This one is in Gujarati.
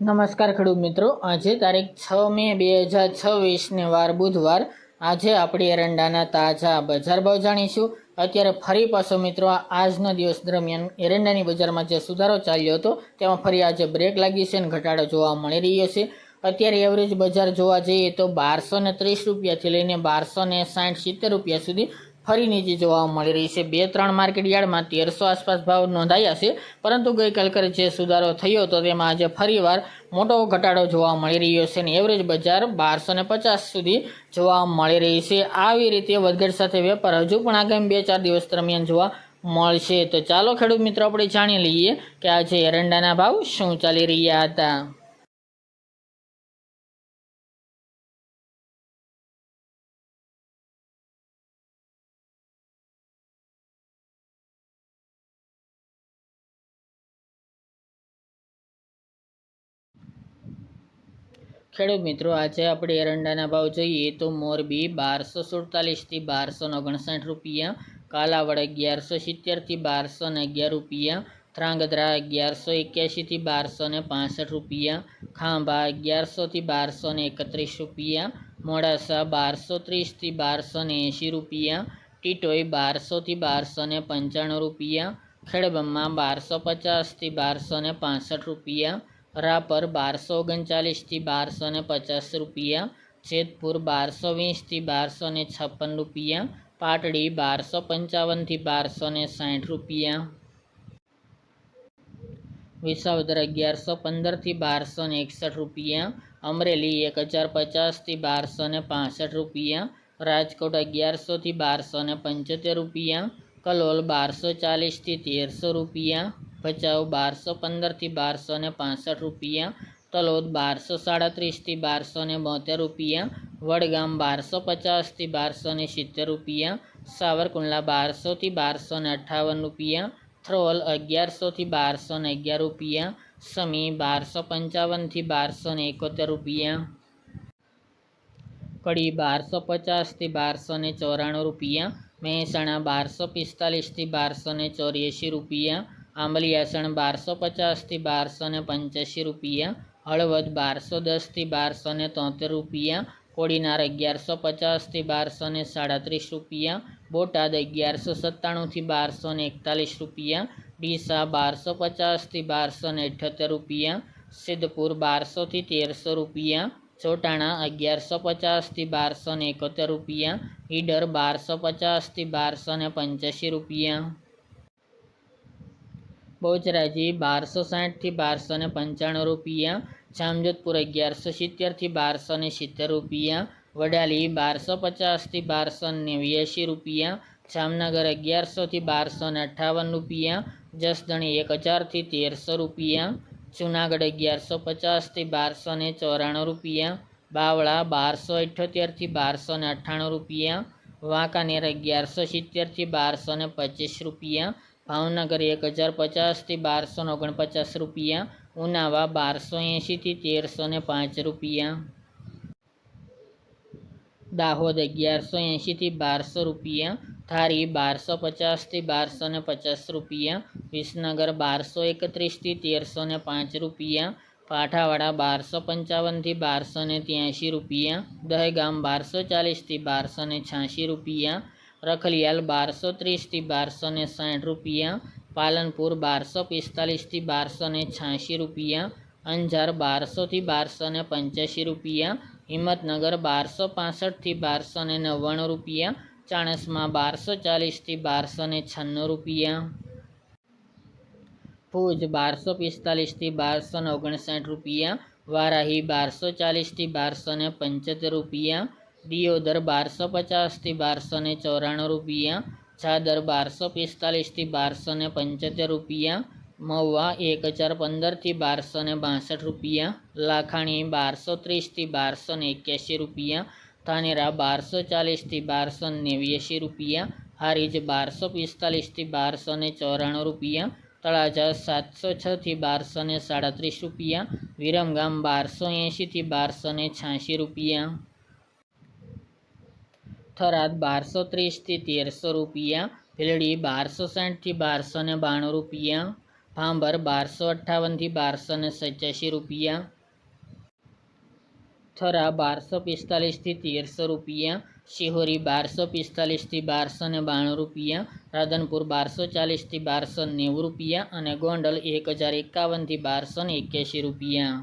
નમસ્કાર ખેડૂત મિત્રો, આજે તારીખ 6 મે 2026 ને વાર બુધવાર। આજે આપણે એરંડાના તાજા બજાર ભાવ જાણીશું। અત્યારે ફરી પાછો મિત્રો આજના દિવસ દરમિયાન એરંડાની બજારમાં જે સુધારો ચાલ્યો હતો તેમાં ફરી આજે બ્રેક લાગી છે અને ઘટાડો જોવા મળી રહ્યો છે। અત્યારે એવરેજ બજાર જોવા જઈએ તો 1230 રૂપિયાથી લઈને 1260-70 રૂપિયા સુધી ફરી નીચે જોવા મળી રહી છે। 2-3 માર્કેટ યાર્ડમાં 1300 આસપાસ ભાવ નોંધાયા છે, પરંતુ ગઈકાલ કરે જે સુધારો થયો હતો તેમાં આજે ફરીવાર મોટો ઘટાડો જોવા મળી રહ્યો છે અને એવરેજ બજાર 1250 સુધી જોવા મળી રહી છે। આવી રીતે વધઘટ સાથે વેપાર હજુ પણ આગામી 2-4 દિવસ દરમિયાન જોવા મળશે। તો ચાલો ખેડૂત મિત્રો આપણે જાણી લઈએ કે આજે એરંડાના ભાવ શું ચાલી રહ્યા હતા। ખેડૂત મિત્રો, આજે આપણે એરંડાના ભાવ જોઈએ તો મોરબી 1247થી 1259 રૂપિયા, કાલાવડ 1170થી 1211 રૂપિયા, ધ્રાંગધ્રા 1181થી 1265 રૂપિયા, ખાંભા 1100થી 1231 રૂપિયા, મોડાસા 1230થી 1280 રૂપિયા, ટીટોઈ 1200થી 1295 રૂપિયા, ખેડબ્રહ્મા 1250થી 1265 રૂપિયા, રાપર 1239થી 1250 રૂપિયા, જેતપુર 1220થી 1256 રૂપિયા, પાટડી 1255થી 1260 રૂપિયા, વિસાવદર 1115થી 1261 રૂપિયા, અમરેલી 1050થી 1265 રૂપિયા, રાજકોટ 1100થી 1275 રૂપિયા, કલોલ 1240થી 1300 રૂપિયા, ભચાઉ 1215થી 1265 રૂપિયા, તલોદ 1237થી 1272 રૂપિયા, વડગામ 1250થી 1270 રૂપિયા, સાવરકુંડલા 1200થી 1258 રૂપિયા, થ્રોલ 1100થી 1211 રૂપિયા, સમી 1255થી 1271 રૂપિયા, કડી 1250થી 1294 રૂપિયા, મહેસાણા 1245થી 1284 રૂપિયા, આંબલિયાસણ 1250થી 1285 રૂપિયા, હળવદ 1210થી 1273 રૂપિયા, કોડીનાર 1150થી 1237 રૂપિયા, બોટાદ 1197થી 1241 રૂપિયા, ડીસા 1250થી 1278 રૂપિયા, સિદ્ધપુર 1200થી 1300 રૂપિયા, ચોટાણા 1150થી 1271 રૂપિયા, ઈડર 1250થી 1285 રૂપિયા, બહુચરાજી 1260થી 1295 રૂપિયા, જામજોધપુર 1170થી 1270 રૂપિયા, વડાલી 1250થી 1289 રૂપિયા, જામનગર 1100થી 1258 રૂપિયા, જસદણ 1000થી 1300 રૂપિયા, જુનાગઢ 1150થી 1294 રૂપિયા, બાવળા 1278થી 1298 રૂપિયા, વાંકાનેર 1170થી 1225 રૂપિયા, ભાવનગર 1050થી 1249 રૂપિયા, ઉનાવા 1280થી 1305 રૂપિયા, દાહોદ 1180થી 1200 રૂપિયા, ધારી 1250થી 1250 રૂપિયા, વિસનગર 1231થી 1305 રૂપિયા, કાંઠાવાડા 1255થી 1283 રૂપિયા, દહેગામ 1240થી 1286 રૂપિયા, રખલિયાલ 1230થી 1260 રૂપિયા, પાલનપુર 1245થી 1286 રૂપિયા, અંજાર 1200થી 1285 રૂપિયા, હિંમતનગર 1265થી 1299 રૂપિયા, ચાણસ્મા 1240થી 1296 રૂપિયા, ભુજ 1245થી 1259 રૂપિયા, વારાહી 1240થી 1275 રૂપિયા, દિયોદર 1250થી 1294 રૂપિયા, ચાદર 1245થી 1275 રૂપિયા, મહુવા 1015થી 1262 રૂપિયા, લાખાણી 1230થી 1281 રૂપિયા, ધાનેરા 1240થી 1289 રૂપિયા, હારીજ 1245થી 1294 રૂપિયા, તળાજા 706થી 1237 રૂપિયા, વિરમગામ 1280થી 1286 રૂપિયા, થરાદ 1230થી 1300 રૂપિયા, ભીલડી 1260થી 1292 રૂપિયા, ભાંભર 1258થી 1287 રૂપિયા, થરા 1245થી 1300 રૂપિયા, શિહોરી 1245થી 1292 રૂપિયા, રાધનપુર 1240થી 1290 રૂપિયા અને ગોંડલ 1051થી 1281 રૂપિયા।